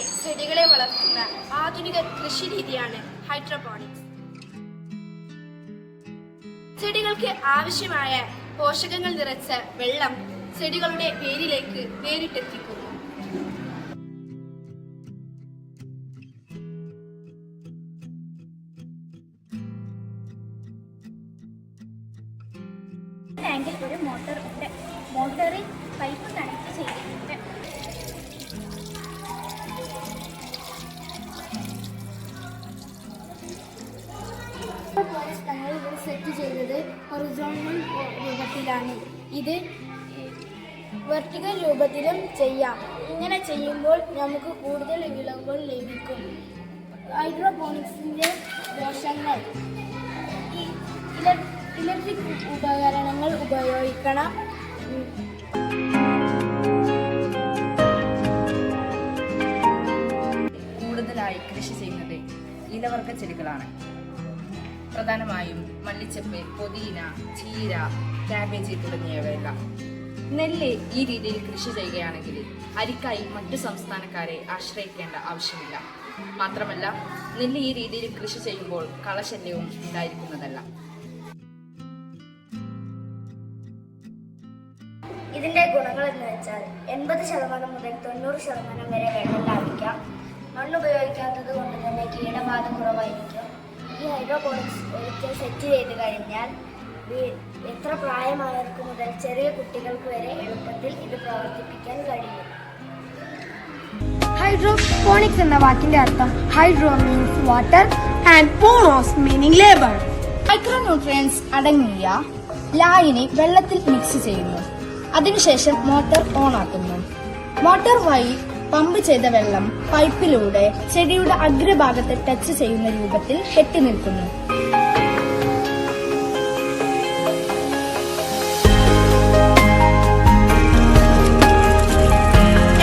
വെള്ളത്തിലാകെ ചെടികളെ വളർത്തുന്ന ആധുനിക കൃഷി രീതിയാണ് ഹൈഡ്രോപോണിക്സ്. ചെടികൾക്ക് ആവശ്യമായ പോഷകങ്ങൾ നിറച്ച വെള്ളം ചെടികളുടെ വേരിലേക്ക് നേരിട്ടെത്തിക്കുന്നു. ടാങ്കിൽ ഒരു മോട്ടോർ ഉണ്ട്. മോട്ടോറിൽ പൈപ്പ് കണക്ട് ചെയ്തിട്ടുണ്ട്. ഞങ്ങൾ ഇത് സെറ്റ് ചെയ്തത് ഹൊറിസോണ്ടൽ രൂപത്തിലാണ്. ഇത് വെർട്ടിക്കൽ രൂപത്തിലും ചെയ്യാം. ഇങ്ങനെ ചെയ്യുമ്പോൾ നമുക്ക് കൂടുതൽ വിളവുകൾ ലഭിക്കും. ഹൈഡ്രോപോണിക്സിൻ്റെ ദോഷങ്ങൾ: ഇലക്ട്രിക് ഉപകരണങ്ങൾ ഉപയോഗിക്കണം. കൂടുതലായി കൃഷി ചെയ്യുന്നത് ഇലവർഗ ചെടികളാണ്. പ്രധാനമായും മല്ലിച്ചപ്പ്, പുതിന, ചീര, കാബേജ് തുടങ്ങിയവയെല്ലാം. നെല്ല് ഈ രീതിയിൽ കൃഷി ചെയ്യുകയാണെങ്കിൽ അരിക്കായി മറ്റു സംസ്ഥാനക്കാരെ ആശ്രയിക്കേണ്ട ആവശ്യമില്ല. മാത്രമല്ല, നെല്ല് ഈ രീതിയിൽ കൃഷി ചെയ്യുമ്പോൾ കളശല്യവും ഉണ്ടായിരിക്കുന്നതല്ല. ഇതിന്റെ ഗുണങ്ങൾ എന്ന് വെച്ചാൽ 80% മുതൽ 90% വരെ വെള്ളം ലാഭിക്കാം. മണ്ണ് ഉപയോഗിക്കാത്തത് കൊണ്ട് തന്നെ കീടബാധ കുറവായിരിക്കും. ഈ ഹൈഡ്രോപോണിക്സ് ഒരിക്കൽ സെറ്റ് ചെയ്ത് കഴിഞ്ഞാൽ എത്ര പ്രായമായവർക്ക് മുതൽ ചെറിയ കുട്ടികൾക്ക് വരെ എളുപ്പത്തിൽ ഇത് പ്രവർത്തിപ്പിക്കാൻ കഴിയും. ഹൈഡ്രോപോണിക്സ് എന്ന വാക്കിന്റെ അർത്ഥം hydro means water and ponos meaning labour. Micronutrients അടങ്ങിയ ലായിനി വെള്ളത്തിൽ മിക്സ് ചെയ്യുന്നു. അതിനുശേഷം മോട്ടോർ ഓൺ ആക്കുന്നു. മോട്ടോർ വഴി പമ്പ് ചെയ്ത വെള്ളം പൈപ്പിലൂടെ ചെടിയുടെ അഗ്രഭാഗത്ത് ടച്ച് ചെയ്യുന്ന രൂപത്തിൽ കെട്ടി നിൽക്കുന്നു.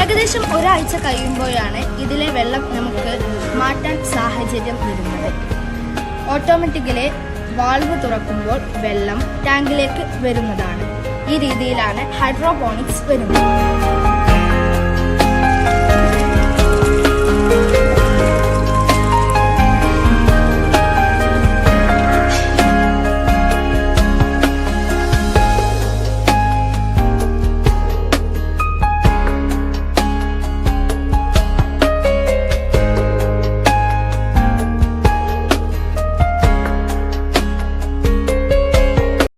ഏകദേശം ഒരാഴ്ച കഴിയുമ്പോഴാണ് ഇതിലെ വെള്ളം നമുക്ക് മാറ്റാൻ സാഹചര്യം വരുന്നത്. ഓട്ടോമാറ്റിക്കലി വാൾവ് തുറക്കുമ്പോൾ വെള്ളം ടാങ്കിലേക്ക് വരുന്നതാണ്. ഈ രീതിയിലാണ് ഹൈഡ്രോപോണിക്സ് വരുന്നത്.